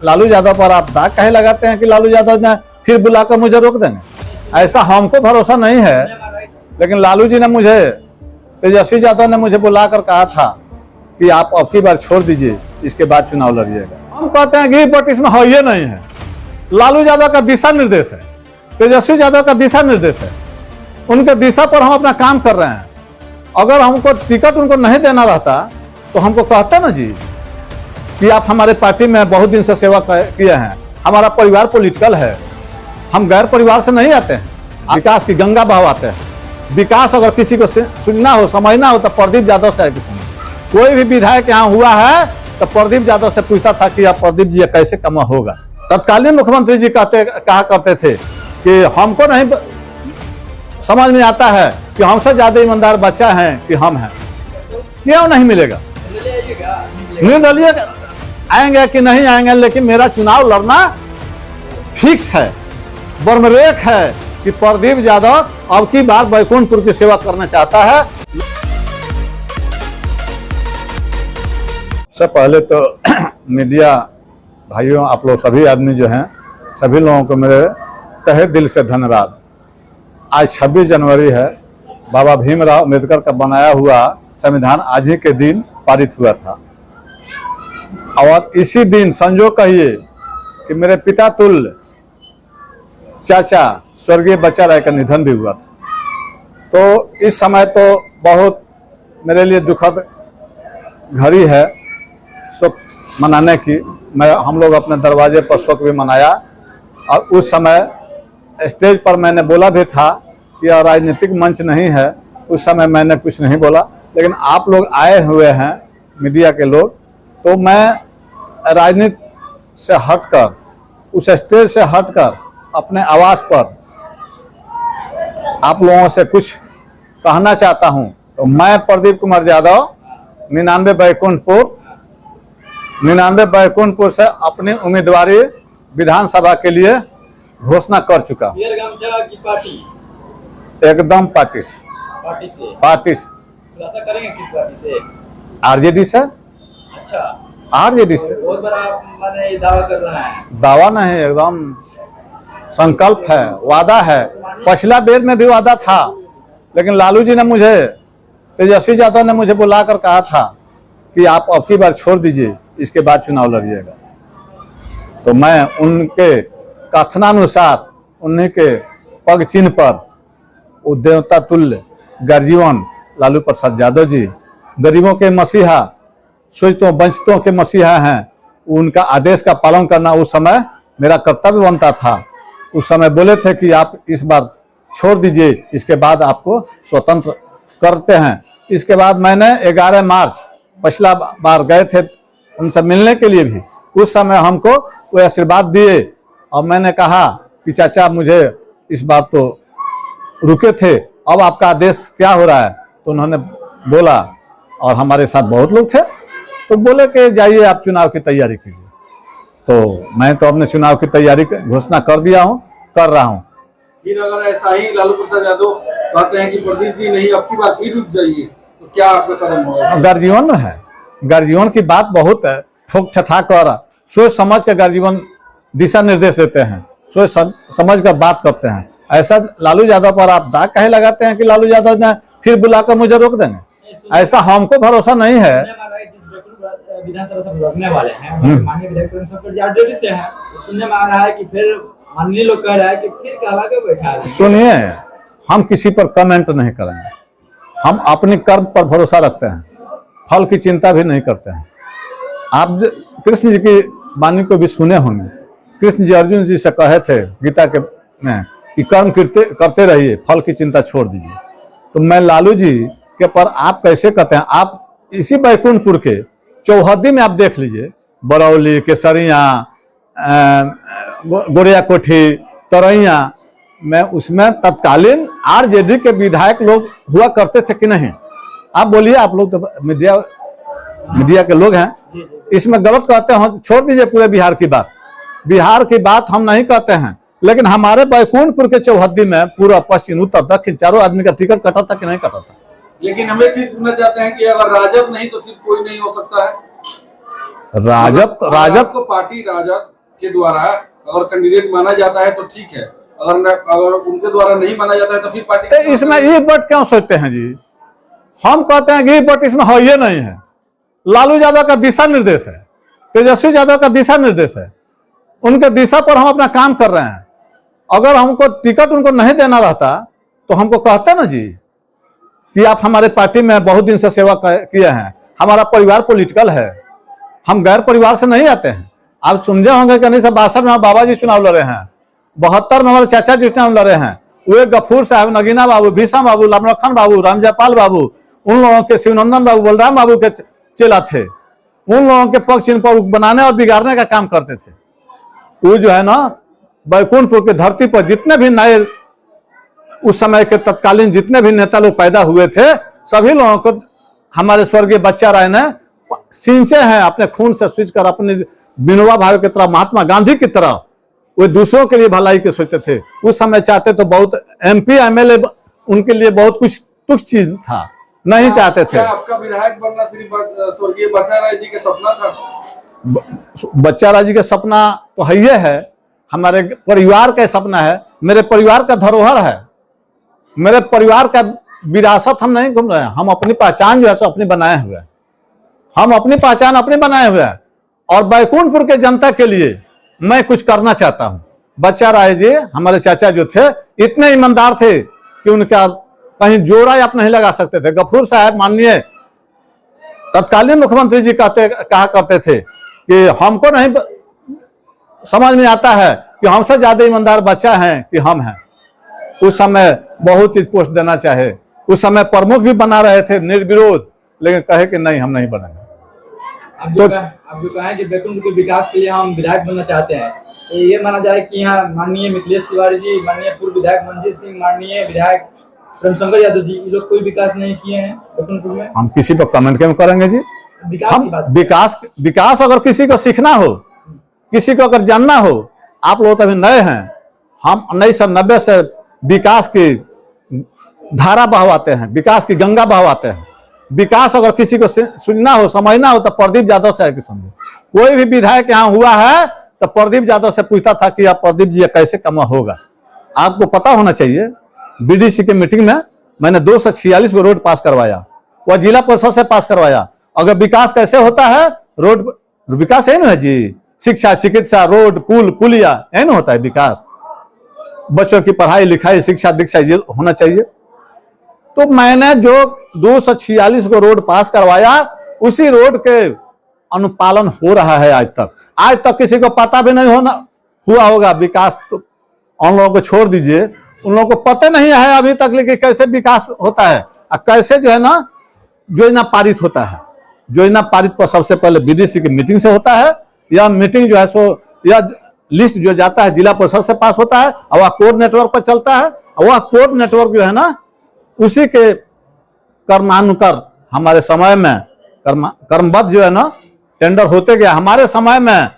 लालू यादव पर आप दाग काहे लगाते हैं कि लालू यादव ने फिर बुलाकर मुझे रोक देंगे? ऐसा हमको भरोसा नहीं है, लेकिन लालू जी ने मुझे, तेजस्वी यादव ने मुझे बुलाकर कहा था कि आप अब की बार छोड़ दीजिए, इसके बाद चुनाव लड़िएगा। हम कहते हैं कि पॉलिटिक्स में ये नहीं है। लालू यादव का दिशा निर्देश है, तेजस्वी यादव का दिशा निर्देश है, उनके दिशा पर हम अपना काम कर रहे हैं। अगर हमको टिकट उनको नहीं देना रहता तो हमको कहता ना जी कि आप हमारे पार्टी में बहुत दिन से सेवा किए हैं, हमारा परिवार पॉलिटिकल है, हम गैर परिवार से नहीं आते हैं, विकास की गंगा बहवाते हैं। विकास अगर किसी को सुनना हो, समझना हो तो प्रदीप यादव से आके सुनिए। कोई भी विधायक यहाँ हुआ है तो प्रदीप यादव से पूछता था कि आप प्रदीप जी कैसे कमा होगा। तत्कालीन मुख्यमंत्री जी कहा करते थे कि हमको नहीं समझ में आता है कि हमसे ज्यादा ईमानदार बच्चा है कि हम हैं। क्यों नहीं मिलेगा? निर्दलीय आएंगे कि नहीं आएंगे, लेकिन मेरा चुनाव लड़ना फिक्स है, बर्मरेख है कि प्रदीप यादव अब की बार बैकुंठपुर की सेवा करना चाहता है। सबसे पहले तो मीडिया भाइयों, आप लोग सभी आदमी जो हैं, सभी लोगों को मेरे तहे दिल से धन्यवाद। आज 26 जनवरी है, बाबा भीमराव अम्बेडकर का बनाया हुआ संविधान आज ही के दिन पारित हुआ था। और इसी दिन संजोग कहिए कि मेरे पिता तुल्य चाचा स्वर्गीय बच्चा राय का निधन भी हुआ था। तो इस समय तो बहुत मेरे लिए दुखद घड़ी है शोक मनाने की। हम लोग अपने दरवाजे पर शोक भी मनाया, और उस समय स्टेज पर मैंने बोला भी था कि यह राजनीतिक मंच नहीं है। उस समय मैंने कुछ नहीं बोला, लेकिन आप लोग आए हुए हैं मीडिया के लोग, तो मैं राजनीति से हटकर, उस स्टेज से हटकर अपने आवास पर आप लोगों से कुछ कहना चाहता हूं। तो मैं प्रदीप कुमार यादव 99 बैकुंठपुर से अपनी उम्मीदवारी विधानसभा के लिए घोषणा कर चुका हूं। एकदम पार्टी से। खुलासा करेंगे किस पार्टी से? आरजेडी से। अच्छा, आरजेडी से। बहुत बड़ा मैंने दावा कर रहा है। दावा नहीं, एकदम संकल्प है, वादा है। पिछला बेर में भी वादा था, लेकिन लालू जी ने मुझे, तेजस्वी यादव ने मुझे बुलाकर कहा था कि आप अब की बार छोड़ दीजिए, इसके बाद चुनाव लड़िएगा। तो मैं उनके कथनानुसार, उन्हीं के पग चिन्ह पर वो देवता तुल्य गर्जीवन लालू प्रसाद यादव जी, गरीबों के मसीहा, शोषितों वंचितों के मसीहा हैं, उनका आदेश का पालन करना उस समय मेरा कर्तव्य बनता था। उस समय बोले थे कि आप इस बार छोड़ दीजिए, इसके बाद आपको स्वतंत्र करते हैं। इसके बाद मैंने 11 मार्च पिछला बार गए थे उनसे मिलने के लिए भी, उस समय हमको वो आशीर्वाद दिए, और मैंने कहा कि चाचा मुझे इस बार तो रुके थे, अब आपका आदेश क्या हो रहा है? तो उन्होंने बोला, और हमारे साथ बहुत लोग थे, तो बोले कि जाइए आप चुनाव की तैयारी कीजिए। तो मैं तो अपने चुनाव की तैयारी घोषणा कर दिया हूँ, कर रहा हूँ। फिर अगर ऐसा ही लालू प्रसाद यादव कहते हैं कि प्रदीप जी नहीं, अब की बार फिर रुक जाइए, तो क्या आपका कदम होगा? गर्जीवन में है, गर्जीवन की बात बहुत है, ठोक ठठा कर सोच समझ कर गर्जीवन दिशा निर्देश देते हैं, सोच समझ कर बात करते हैं। ऐसा लालू यादव पर आप दाग काहे लगाते हैं कि लालू यादव ने फिर बुलाकर मुझे रोक देंगे? ऐसा हमको भरोसा नहीं है। विधानसभा से रोकने वाले हैं, माननीय विधायक से है, सुनने में आ रहा है कि फिर माननीय लोग कह रहा है कि फिर कहवा के बैठा है। सुनिए, हम किसी पर कमेंट नहीं करेंगे, हम अपने कर्म पर भरोसा रखते हैं, फल की चिंता भी नहीं करते हैं। आप कृष्ण जी की वाणी को भी सुने होंगे, कृष्ण जी अर्जुन जी से कहे थे गीता के में कि कर्म करते रहिए, फल की चिंता छोड़ दीजिए। तो मैं लालू जी के पर आप कैसे कहते हैं? आप इसी बैकुंठपुर के चौहद्दी में आप देख लीजिए, बरौली, केसरिया, गोरिया कोठी, तरैया में, उसमें तत्कालीन आरजेडी के विधायक लोग हुआ करते थे कि नहीं? आप बोलिए, आप लोग तो मीडिया के लोग हैं, इसमें गलत कहते हैं, छोड़ दीजिए पूरे बिहार की बात। बिहार की बात हम नहीं कहते हैं, लेकिन हमारे बैकुंठपुर के चौहद्दी में पूरा पश्चिम उत्तर दक्षिण चारों आदमी का टिकट कटा था कि नहीं कटा था? लेकिन हमें चीज पूछना चाहते हैं कि अगर राजद नहीं तो फिर कोई नहीं हो सकता है? राजद को पार्टी राजद के द्वारा अगर कैंडिडेट माना जाता है तो ठीक है, अगर उनके द्वारा नहीं माना जाता है तो फिर पार्टी इसमें ये बट क्यों सोचते हैं जी? हम कहते हैं कि ये बट इसमें है, ये नहीं है। लालू यादव का दिशा निर्देश है, तेजस्वी यादव का दिशा निर्देश है, उनके दिशा पर हम अपना काम कर रहे हैं। अगर हमको टिकट उनको नहीं देना रहता तो हमको कहते ना जी कि आप हमारे पार्टी में बहुत दिन से सेवा किए हैं, हमारा परिवार पॉलिटिकल है, हम गैर परिवार से नहीं आते हैं। आप समझे होंगे कि नहीं, 62 में बाबा जी चुनाव लड़े हैं, 72 में हमारे चाचा जी चुनाव लड़े हैं, वे गफूर साहब, नगीना बाबू, भीषम बाबू, लमलखन बाबू, रामजयपाल बाबू, उन लोगों के शिवनंदन बाबू, बलराम बाबू के चेला थे। उन लोगों के पक्ष इन पर बनाने और बिगाड़ने का काम करते थे। वो जो है ना, बैकुंठपुर की धरती पर जितने भी नए उस समय के तत्कालीन जितने भी नेता लोग पैदा हुए थे, सभी लोगों को हमारे स्वर्गीय बच्चा राय ने सींचे हैं अपने खून से, सींच कर अपने विनोबा भावे की तरह, महात्मा गांधी की तरह वे दूसरों के लिए भलाई के सोचते थे। उस समय चाहते तो बहुत MP MLA उनके लिए बहुत कुछ तुच्छ चीज था, नहीं चाहते थे। क्या आपका विधायक बनना सिर्फ स्वर्गीय बच्चा राय जी के सपना था? बच्चा राय जी का सपना तो है, हमारे परिवार का सपना है, मेरे परिवार का धरोहर है, मेरे परिवार का विरासत हम नहीं घूम रहे हैं। हम अपनी पहचान जो है सो अपनी बनाए हुए हैं, हम अपनी पहचान अपनी बनाए हुए हैं। और बैकुंठपुर के जनता के लिए मैं कुछ करना चाहता हूं। बच्चा राय जी हमारे चाचा जो थे इतने ईमानदार थे कि उनका कहीं जोड़ा आप नहीं लगा सकते थे। गफूर साहब माननीय तत्कालीन मुख्यमंत्री जी कहा करते थे कि हमको नहीं समझ में आता है कि हमसे ज्यादा ईमानदार बच्चा है कि हम हैं। उस समय बहुत चीज पोस्ट देना चाहे, उस समय प्रमुख भी बना रहे थे निर्विरोध, लेकिन कहे कि नहीं हम नहीं बनेंगे। आप जो कहा कि बैकुंठपुर के विकास के लिए हम विधायक बनना चाहते हैं, तो ये माना जाए कि यहाँ माननीय मिथिलेश तिवारी जी, माननीय पूर्व विधायक मंजीत सिंह, माननीय विधायक प्रेमशंकर यादव जी, ये लोग कोई विकास नहीं किए हैं बैकुंठपुर में। हम किसी पर कमेंट क्यों करेंगे जी? विकास अगर किसी को सीखना हो, किसी को अगर जानना हो, आप लोग अभी नए हैं, हम 1990 से विकास की धारा बहवाते हैं, विकास की गंगा बहवाते हैं। विकास अगर किसी को सुनना हो, समझना हो तो प्रदीप यादव से आके समझे। कोई भी विधायक यहाँ हुआ है तो प्रदीप यादव से पूछता था कि आप प्रदीप जी कैसे कमा होगा। आपको पता होना चाहिए, BDC के मीटिंग में मैंने 246 को रोड पास करवाया, वह जिला परिषद से पास करवाया। अगर विकास कैसे होता है, रोड विकास है ना जी, शिक्षा, चिकित्सा, रोड, पुल, पुलिया है ना होता है विकास। बच्चों की पढ़ाई लिखाई, शिक्षा दीक्षा ये होना चाहिए। तो मैंने जो 246 को रोड पास करवाया, उसी रोड के अनुपालन हो रहा है आज तक। आज तक किसी को पता भी नहीं हुआ होगा विकास, तो उन लोगों को छोड़ दीजिए, उन लोगों को पता नहीं है अभी तक लेकिन कैसे विकास होता है और कैसे जो है ना योजना पारित होता है। योजना पारित पर सबसे पहले BDC की मीटिंग से होता है, या मीटिंग जो है सो या लिस्ट जो जाता है जिला परिषद से पास होता है और वह कोड नेटवर्क पर चलता है। और वह कोड नेटवर्क जो है ना उसी के कर्मानुसार हमारे समय में कर्मबद्ध जो है ना टेंडर होते गया। हमारे समय में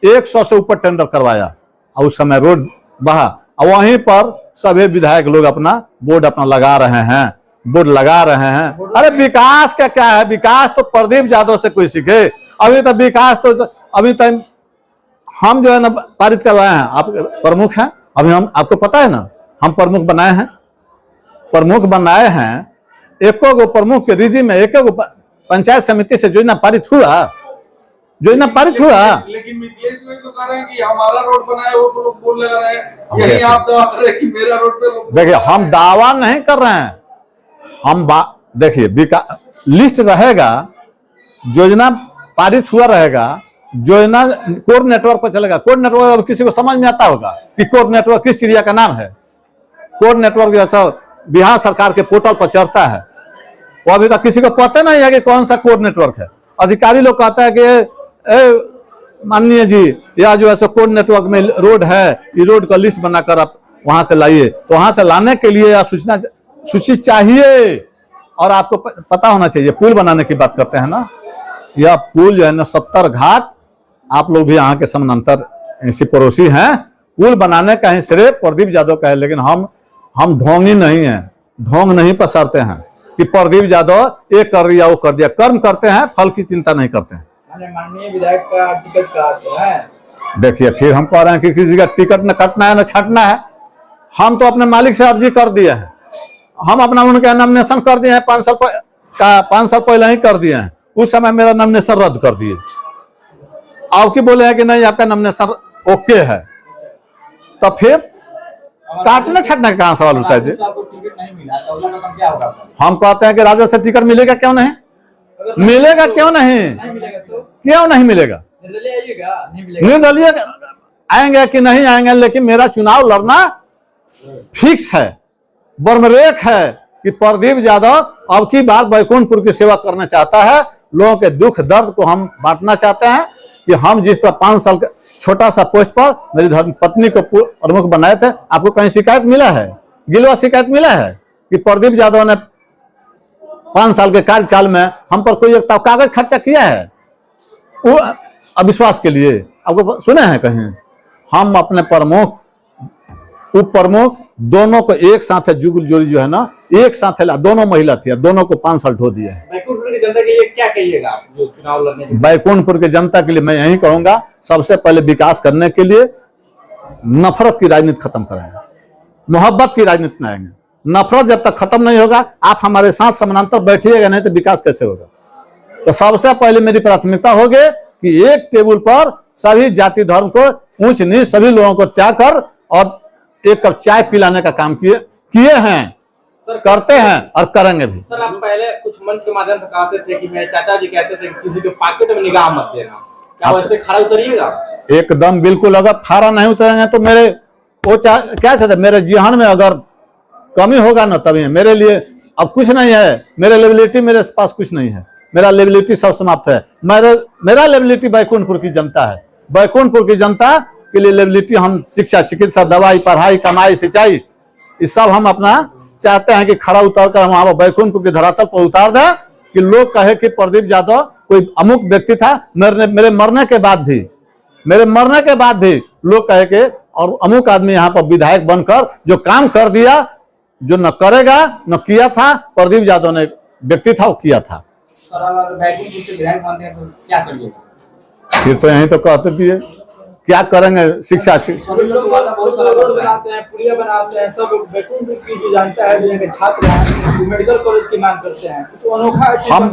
100 से ऊपर टेंडर करवाया और उस समय रोड बहा, और वहीं पर सभी विधायक लोग अपना बोर्ड अपना लगा रहे हैं, बोर्ड लगा रहे हैं। अरे विकास का क्या है? विकास तो प्रदीप यादव से कोई सीखे। अभी तक विकास तो अभी तक हम जो है ना पारित करवाए हैं। आप प्रमुख हैं, अभी हम आपको पता है ना, हम प्रमुख बनाए हैं, प्रमुख बनाए हैं। एको गो प्रमुख के रिजी में एक पंचायत समिति से योजना पारित हुआ, योजना पारित हुआ। लेकिन मिथिलेश तो कह रहे हैं कि हमारा रोड बनाया, वो तो लोग बोल लगा रहे हैं, यही आप दावा कर रहे हैं कि मेरा रोड पे लोग। देखिए हम दावा नहीं कर रहे हैं, हम देखिए लिस्ट रहेगा, योजना पारित हुआ रहेगा, योजना कोर नेटवर्क पर चलेगा। कोर नेटवर्क अब किसी को समझ में आता होगा कि कोर नेटवर्क किस चिड़िया का नाम है? कोर नेटवर्क जैसा बिहार सरकार के पोर्टल पर चढ़ता है, वो अभी तक किसी को पता नहीं है कि कौन सा कोर नेटवर्क है। अधिकारी लोग कहता है कि माननीय जी यह जो है सो कोड नेटवर्क में रोड है, ये रोड का लिस्ट बनाकर आप वहां से लाइए। तो वहां से लाने के लिए यह सूची चाहिए, और आपको पता होना चाहिए। पुल बनाने की बात करते हैं ना, यह पुल जो है ना 70 घाट, आप लोग भी यहाँ के समानांतर ऐसे पड़ोसी हैं। पुल बनाने का ही श्रेय प्रदीप यादव का है, लेकिन हम ढोंगी नहीं है, ढोंग नहीं पसारते हैं कि प्रदीप यादव ये कर दिया वो कर दिया। कर्म करते हैं, फल की चिंता नहीं करते हैं। माननीय विधायक का टिकट काटते हैं। देखिए फिर हम कह रहे हैं कि किसी का टिकट न कटना है न छटना है। हम तो अपने मालिक से अर्जी कर दिए हैं, हम अपना उनके नॉमिनेशन कर दिए हैं 5 साल पहले ही कर दिए हैं। उस समय मेरा नॉमिनेशन रद्द कर दिए। अब की बोले हैं कि नहीं आपका नॉमिनेशन ओके है, तो फिर काटने छटने का कहाँ सवाल उठता है जी। आपको टिकट नहीं मिला तो अगला कदम क्या होगा? हम कहते हैं कि राजद से टिकट मिलेगा क्यों नहीं, मिलेगा क्यों नहीं, नहीं मिलेगा तो क्यों नहीं मिलेगा, निर्दलीय आइएगा, नहीं मिलेगा निर्दलीय आएंगे कि नहीं आएंगे, लेकिन मेरा चुनाव लड़ना फिक्स है, बर्मरेख है कि प्रदीप यादव अब की बार बैकुंठपुर की सेवा करना चाहता है। लोगों के दुख दर्द को हम बांटना चाहते हैं कि हम जिस तरह 5 साल के छोटा सा पोस्ट पर मेरी धर्मपत्नी को प्रमुख बनाए थे। आपको कहीं शिकायत मिला है, गिलवा शिकायत मिला है कि प्रदीप यादव ने 5 साल के कार्यकाल में हम पर कोई एक कागज खर्चा किया है वो अविश्वास के लिए? आपको सुने हैं कहीं? हम अपने प्रमुख उप प्रमुख दोनों को एक साथ जुगल जोड़ी जो है ना, एक साथ दोनों महिला थी, दोनों को 5 साल ढो दिया है। बैकुंठपुर की जनता के लिए क्या कहिएगा आप जो चुनाव लड़ने के? बैकुंठपुर की जनता के लिए मैं यही कहूंगा, सबसे पहले विकास करने के लिए नफरत की राजनीति खत्म करेंगे, मोहब्बत की राजनीति में आएंगे। नफरत जब तक खत्म नहीं होगा, आप हमारे साथ समानांतर बैठिएगा नहीं तो विकास कैसे होगा। तो सबसे पहले मेरी प्राथमिकता होगी कि एक टेबल पर सभी जाति धर्म को ऊंच नीच सभी लोगों को त्याग कर और एक कप चाय पिलाने का काम किए हैं, करते हैं और करेंगे भी। सर आप पहले कुछ मंच के माध्यम से कहते थे कि मेरे चाचा जी कहते थे कि किसी के पॉकेट में निगाह मत देना, क्या वैसे खड़ा उतरिएगा? एकदम बिल्कुल, अगर खारा नहीं उतरेंगे तो मेरे वो क्या कहते मेरे जिहान में अगर कमी होगा ना तभी मेरे लिए अब कुछ नहीं है, मेरे लेबिलिटी मेरे पास कुछ नहीं है, मेरा लेबिलिटी सब समाप्त है। मेरा लेबिलिटी बैकुंठपुर की जनता है, बैकुंठपुर की जनता के लिए लेबिलिटी हम शिक्षा चिकित्सा दवाई पढ़ाई कमाई सिंचाई ये सब हम अपना चाहते हैं कि खड़ा उतार कर हम वहां बैकुंठपुर की धरातल पर उतार दें कि लोग कहे कि प्रदीप यादव कोई अमुक व्यक्ति था। मेरे मरने के बाद भी लोग कहे कि और अमुक आदमी यहाँ पर विधायक बनकर जो काम कर दिया, जो न करेगा न किया था, प्रदीप यादव ने व्यक्ति था वो किया था। सर अगर बैकुंठपुर से विधायक बनते हैं तो क्या करिएगा? फिर तो यही तो कहते दिए क्या करेंगे, शिक्षा सभी लोग बहुत सारा रोड बनाते हैं, पुलिया बनाते हैं, सब बैकुंठपुर की जो जानता है जो के छात्र हैं वो मेडिकल कॉलेज की मांग करते हैं, कुछ अनोखा हम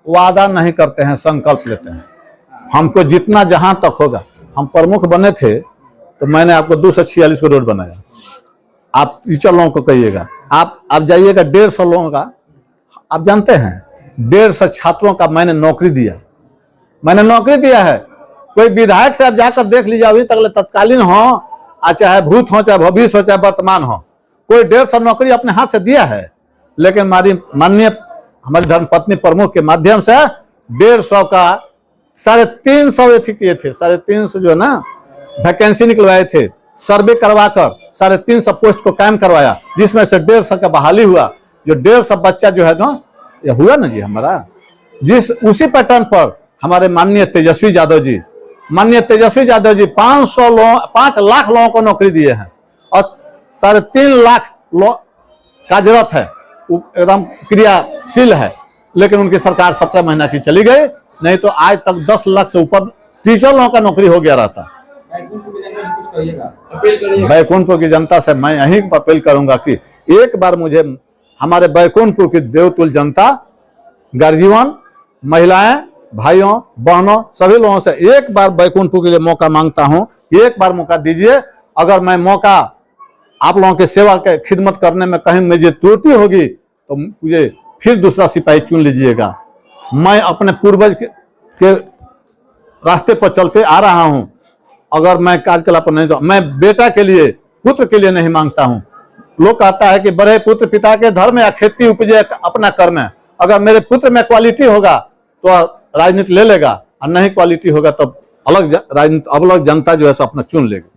वादा नहीं करते हैं, संकल्प लेते हैं। हमको जितना जहां तक होगा, हम प्रमुख बने थे तो मैंने आपको 246 को रोड बनाया। आप टीचर लोगों को कहिएगा, आप जाइएगा 150 लोगों का, आप जानते हैं 150 छात्रों का मैंने नौकरी दिया है। कोई विधायक से आप जाकर देख लीजिए, अभी तक तत्कालीन हो चाहे भूत हो चाहे भविष्य हो चाहे वर्तमान हो, कोई 150 नौकरी अपने हाथ से दिया है। लेकिन माननीय हमारी धर्मपत्नी प्रमुख के माध्यम से 150 का 350 किए थे, 350 जो है ना वैकेंसी निकलवाए थे, सर्वे करवा कर 350 पोस्ट को कायम करवाया, जिसमें से 150 का बहाली हुआ। जो 150 बच्चा जो है ना ये हुआ ना जी हमारा, उसी पैटर्न पर हमारे माननीय तेजस्वी यादव जी 5 लाख लोगों को नौकरी दिए हैं और 3.5 लाख कार्यरत है, एकदम क्रियाशील है। लेकिन उनकी सरकार 17 महीना की चली गई, नहीं तो आज तक 10 लाख से ऊपर टीचर लोगों का नौकरी हो गया रहता। बैकुंठपुर की जनता से मैं यही अपील करूंगा कि एक बार मुझे हमारे बैकुंठपुर की देवतुल्य जनता, गार्जियन, महिलाएं, भाइयों बहनों सभी लोगों से एक बार बैकुंठपुर के लिए मौका मांगता हूं, एक बार मौका दीजिए। अगर मैं मौका आप लोगों के सेवा के खिदमत करने में कहीं मुझे त्रुटि होगी तो मुझे फिर दूसरा सिपाही चुन लीजिएगा। मैं अपने पूर्वज के रास्ते पर चलते आ रहा हूं। अगर मैं कार्यकलाप नहीं तो मैं बेटा के लिए पुत्र के लिए नहीं मांगता हूं। लोग कहता है कि बड़े पुत्र पिता के धर्म या खेती उपजे अपना कर्म है। अगर मेरे पुत्र में क्वालिटी होगा तो राजनीति ले लेगा और नहीं क्वालिटी होगा तो अलग राजनीति अलग जनता जो है सो अपना चुन लेगी।